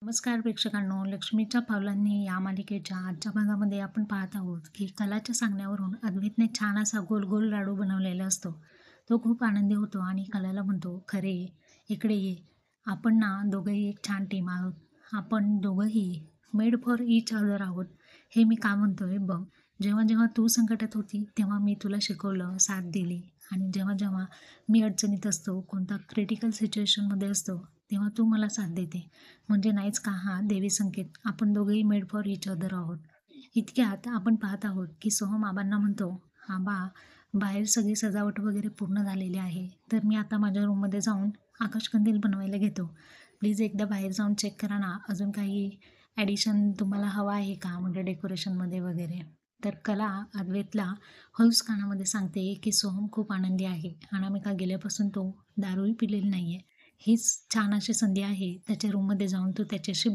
नमस्कार प्रेक्षकांनो, लक्ष्मीच्या पावलांनी या मालिकेच्या आजच्या भागामध्ये आपण पाहत आहोत की कलाच्या सांगण्यावरून अद्वैतने छान असा गोल गोल लाडू बनवलेला असतो. तो खूप आनंदी होतो आणि कलाला म्हणतो, खरे इकडे ये, आपण ना दोघंही एक छान टीम आहोत. आपण दोघंही मेड फॉर इच अदर आहोत. हे मी का म्हणतोय बघ. जेव्हा जेव्हा तू संकटात होती तेव्हा मी तुला शिकवलं, साथ दिली, आणि जेव्हा जेव्हा मी अडचणीत असतो, कोणता क्रिटिकल सिच्युएशनमध्ये असतो, तेव्हा तू मला साथ देते. म्हणजे नाहीच का हा देवी संकेत. आपण दोघेही मेड फॉर इच अदर आहोत. इतक्यात आपण पाहत आहोत की सोहम आबांना म्हणतो, आबा, बाहेर सगळी सजावट वगैरे पूर्ण झालेली आहे, तर मी आता माझ्या रूममध्ये जाऊन आकाशकंदील बनवायला घेतो. प्लीज एकदा बाहेर जाऊन चेक करा ना, अजून काही ॲडिशन तुम्हाला हवं आहे का, म्हणजे डेकोरेशनमध्ये वगैरे. तर कला अद्वैतला हळूच कानामध्ये सांगते की सोहम खूप आनंदी आहे. अनामिका गेल्यापासून तो दारूही पिलेली नाही आहे. हीच छान अशी संधी आहे, त्याच्या रूममध्ये जाऊन तू त्याच्याशी